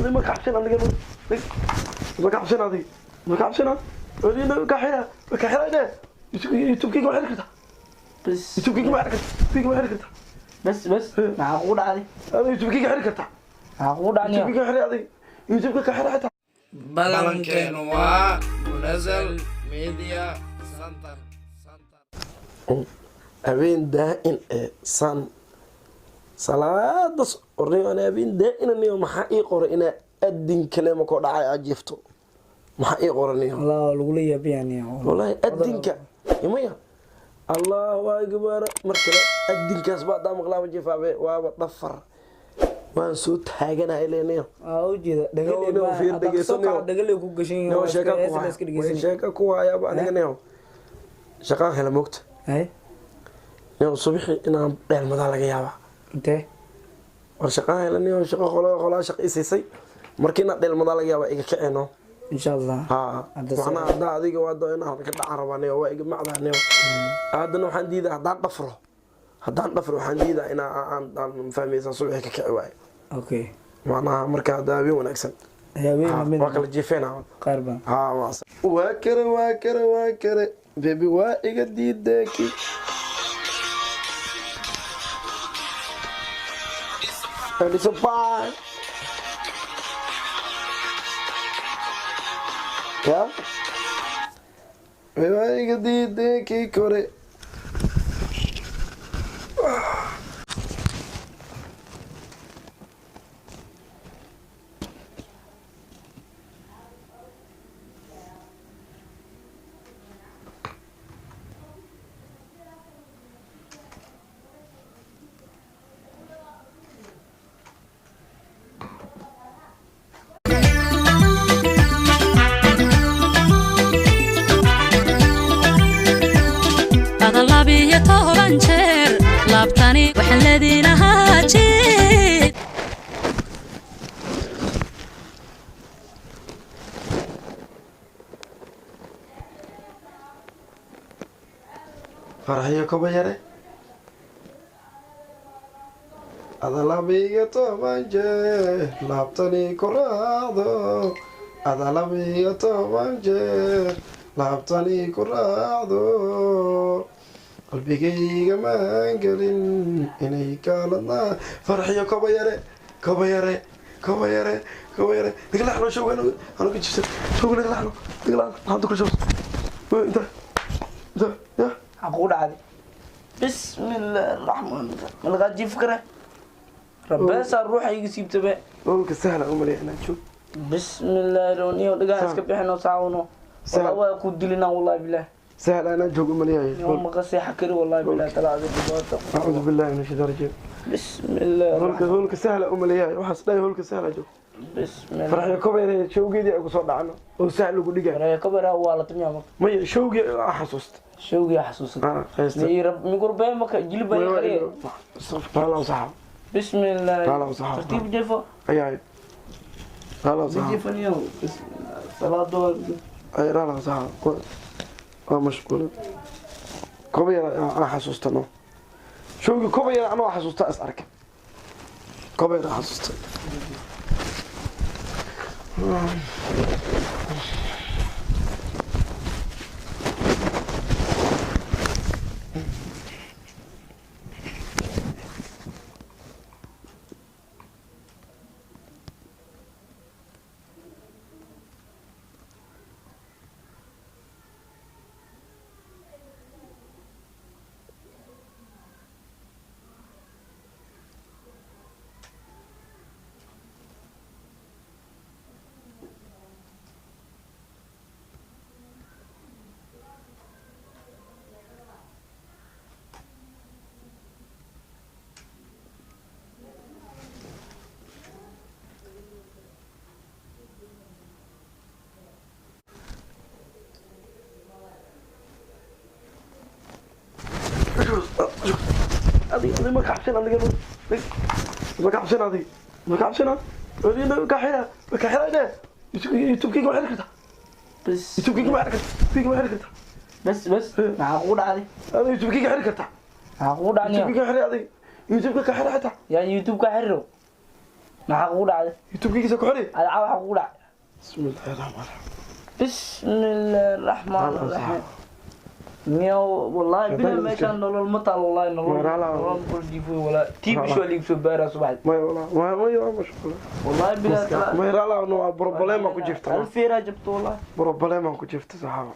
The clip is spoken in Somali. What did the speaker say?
هذه ما كعبسين أنا قبل ما كعبسين هذه ما كعبسين هذه كحيرة كحيرة ده يتوب كيك وحركة بس يتوب كيك وحركة كيك وحركة بس معقول علي هذا يتوب كيك حركة معقول علي يتوب كيك حركة هذه يتوب كيك حركة بلانكين منزل ميديا سنتر habeen daa-in ee san salaadas orniyo ana habeen daa-inaniyo maxaa ii qoray inaa adin kalema koo dhacay ajiifto maxaa ii qoraniyo الله لقول يا بياني wallaahi adinka imaya allahu akbar markale adinkaas baa daa maqlaaba jiifaabe waaba dhafar waan soo taaganahay leeniyo ujeeda dhagaley ku gashan sheeka ku hayaaba aniga niyo shaqaan hela moogta niyo subaxii inaan dheelmadaa laga yaabaa intee war shaqaan hela niyo shaqo qolaa shaqaysiisay markii inaad dheelmadaa laga yaabaa iga kaceeno insha allah macnaha haddaa adiga waado inaan ka dhacan rabaa niyo waa iga macdaa niyo haddana waxaan diidaa haddaan dhafro waxaan diidaa inaan fahmaysan subaxii ka kici waayo okay macnaha marka hadda habeen wanaagsan waa kala jiifeynaa qaarba waa kare bebi waa iga diideeki waa iga diideeki kore laabtani waxaan leedinahaa jeed farxiyo koba yare adalabiga toban jeer laabtani ku raacdo adalabiga toban jeer laabtani ku raacdo qalbigayga maan gelin inay kaaladnaa farxiyo koba yare nagalaxno showga anuga jibsan showga nagalaxno hada ku shows inta ya حقول عادي بسم الله الرحمن الرحيم الغاجي فكره ربنا الروح يجي سيب تبع لولك سهله امري انا شوف بسم الله روني ودغا اسك بخنو ساونو والله كو دلنا والله بالله سهل انا جوج امري يوم قصي حكري والله بالله تعالى اعوذ بالله من الشيطان الرجيم بسم الله هولك سهله امري waxaas dhaay howlka sahla joog بسم الله farxiyo kobayre showgeedii ay ku soo dhacno oo sahal ugu dhigay farxiyo kobayre waa la tamiya may showgii xasuusta شوقي حسوس مي رب مي قربان مك جلب يقري لا صح بسم الله لا صح ترتيب جفا اي لا صح جفا اليوم صلاة دول اي لا صح مشغول كوبيا انا حسوستنو شوقي كوبيا انا حسوستا اسارك كوبيا حسوستا هذه ما كعبسين أنا قبل ما كعبسين هذه هذه كحيرة ده يتوب كيك وحركة بس يتوب كيك وحركة بس معقول علي هذا يتوب كيك معقول علي يتوب كيك حركة هذه يوتيوب كحيرة يعني يوتيوب كحرو maxaa kugu dhacday youtube-kiisa ku xidhi adca waxaa kugu dhacay bismillahi raxmaan bismillahi raxmaan raxiim miyaw wallahi bila meeshaan nolol ma taal wallahi nolol jiifo walaa tii bisho liig soo baaraa subaxdii may waa mashquul wallahi bila may raala waa problema ku jirta alfeera jabto wallahi problema ku jirta saxaaba